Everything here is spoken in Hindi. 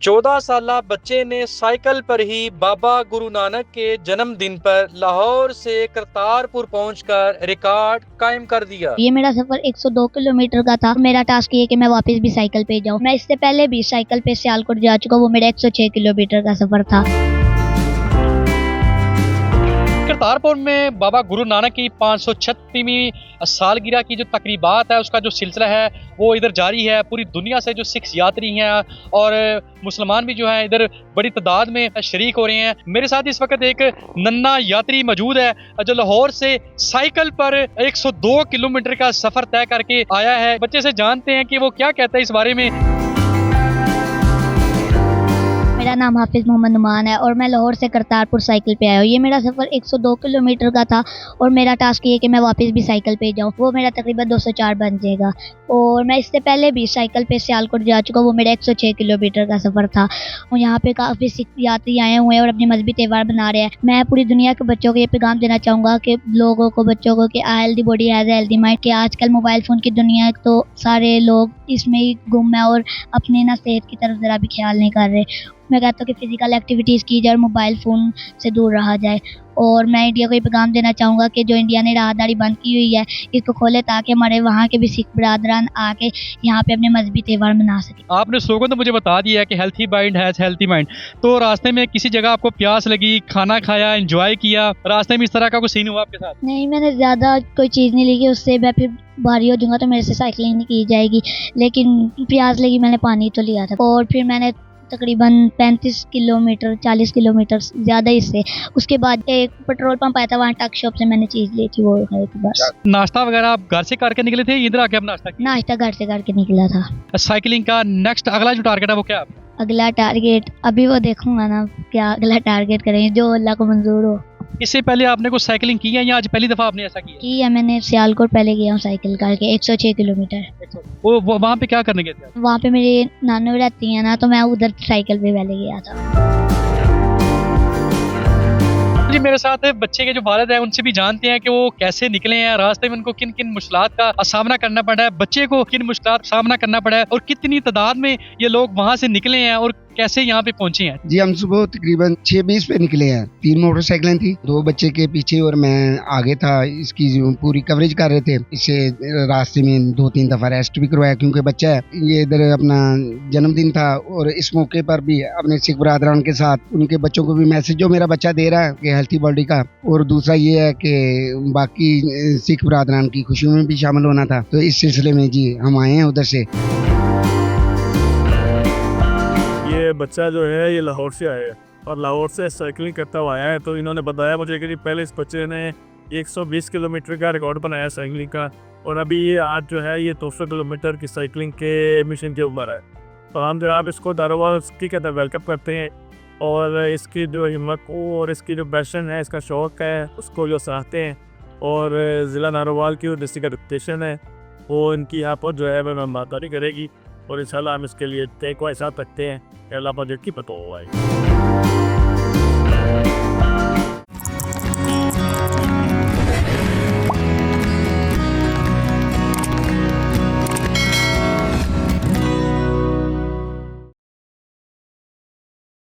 14 साला बच्चे ने साइकिल पर ही बाबा गुरु नानक के जन्मदिन पर लाहौर से करतारपुर पहुंचकर रिकॉर्ड कायम कर दिया। ये मेरा सफर 102 किलोमीटर का था। मेरा टास्क ये कि मैं वापस भी साइकिल पे जाऊं। मैं इससे पहले भी साइकिल पे सियालकोट जा चुका, वो मेरा 106 किलोमीटर का सफर था। करतारपुर में बाबा गुरु नानक की 536वीं सालगिरह की जो तकरीबात है उसका जो सिलसिला है वो इधर जारी है। पूरी दुनिया से जो सिख यात्री हैं और मुसलमान भी जो हैं इधर बड़ी तादाद में शरीक हो रहे हैं। मेरे साथ इस वक्त एक नन्ना यात्री मौजूद है जो लाहौर से साइकिल पर 102 किलोमीटर का सफर तय करके आया है। बच्चे से जानते हैं कि वो क्या कहता है इस बारे में। मेरा नाम हाफिज मोहम्मद नुमान है और मैं लाहौर से करतारपुर साइकिल पे आया हूँ। ये मेरा सफ़र 102 किलोमीटर का था और मेरा टास्क ये कि मैं वापस भी साइकिल पे जाऊँ, वो मेरा तकरीबन 204 बन जाएगा। और मैं इससे पहले भी साइकिल पे सियालकोट जा चुका, वो मेरा 106 किलोमीटर का सफ़र था। और यहाँ पे काफ़ी सिख यात्री आए हुए हैं और अपने मजहबी त्यौहार बना रहे हैं। मैं पूरी दुनिया के बच्चों को ये पैगाम देना चाहूँगा कि लोगों को, बच्चों को, कि healthy body has a healthy mind. कि आजकल मोबाइल फ़ोन की दुनिया है तो सारे लोग इसमें ही गुम है और अपनी ना सेहत की तरफ ज़रा भी ख्याल नहीं कर रहे। मैं कहता हूँ कि फ़िज़िकल एक्टिविटीज़ की जाए और मोबाइल फ़ोन से दूर रहा जाए। और मैं इंडिया को ये पैगाम देना चाहूँगा कि जो इंडिया ने राहदारी बंद की हुई है इसको खोले ताकि हमारे वहाँ के भी सिख बरादरान आके यहाँ पे अपने मजहबी त्यौहार मना सकें। आपने स्लोगन तो मुझे बता दिया है कि healthy mind has healthy mind. तो रास्ते में किसी जगह आपको प्यास लगी, खाना खाया, एंजॉय किया, रास्ते में इस तरह का कोई सीन हुआ आपके साथ? नहीं, मैंने ज़्यादा कोई चीज़ नहीं ली कि उससे मैं फिर भारी हो जाऊँगा तो मेरे से साइकिलिंग नहीं की जाएगी। लेकिन प्यास लगी, मैंने पानी तो लिया था और फिर मैंने तकरीबन 35 किलोमीटर 40 किलोमीटर ज़्यादा इससे उसके बाद एक पेट्रोल पंप आया था, वहाँ टक शॉप से मैंने चीज़ ली थी, वो खाई थी बस। नाश्ता वगैरह आप घर से करके निकले थे, इधर आके आप नाश्ता किया? नाश्ता घर से करके निकला था। साइकिलिंग का नेक्स्ट अगला जो टारगेट है वो क्या है? अगला टारगेट अभी वो देखूंगा ना, क्या अगला टारगेट करेंगे, जो अल्लाह को मंजूर हो। इससे पहले आपने कुछ साइकिलिंग की है या आज पहली दफा आपने ऐसा किया? की है मैंने, सियालकोट पहले गया हूँ साइकिल करके 106 किलोमीटर। वो वहाँ पे क्या करने गए थे? वहाँ पे मेरी नानू रहती है ना, तो मैं उधर साइकिल पे पहले गया था। जी मेरे साथ बच्चे के जो वालिद हैं उनसे भी जानते हैं कि वो कैसे निकले हैं, रास्ते में उनको किन किन मुश्किलात का सामना करना पड़ा है, बच्चे को किन मुश्किलात का सामना करना पड़ा है और कितनी तादाद में ये लोग वहाँ से निकले हैं और कैसे यहाँ पे पहुंचे हैं। जी हम सुबह तकरीबन 6:20 पे निकले हैं। 3 मोटरसाइकिलें थी, 2 बच्चे के पीछे और मैं आगे था। इसकी जो पूरी कवरेज कर रहे थे। इससे रास्ते में 2-3 दफा रेस्ट भी करवाया क्योंकि बच्चा है। ये इधर अपना जन्मदिन था और इस मौके पर भी अपने सिख बरादरान के साथ उनके बच्चों को भी मैसेज जो मेरा बच्चा दे रहा है कि हेल्थी बॉडी का, और दूसरा ये है कि बाकी सिख बरादरान की खुशियों में भी शामिल होना था। तो इस सिलसिले में जी हम आए हैं उधर से। ये बच्चा जो है ये लाहौर से आया है और लाहौर से साइकिलिंग करता हुआ आया है। तो इन्होंने बताया मुझे कि पहले इस बच्चे ने 120 किलोमीटर का रिकॉर्ड बनाया साइकिलिंग का और अभी ये आज जो है ये 200 किलोमीटर की साइकिलिंग के मिशन के ऊपर है। तो हम जो आप इसको दारोगा की कहते हैं वेलकम करते हैं और इसकी जो हिम्मत को और इसकी जो पैशन है, इसका शौक़ है, उसको जो चाहते हैं। और ज़िला नारोवाल की जो डिस्ट्रिक्ट एडुकेशन है वो इनकी यहाँ पर जो है मेहमानदारी करेगी और इंशाल्लाह हम इसके लिए तय को ऐसा रखते हैं कि अल्लाह पर की पता हुआ है।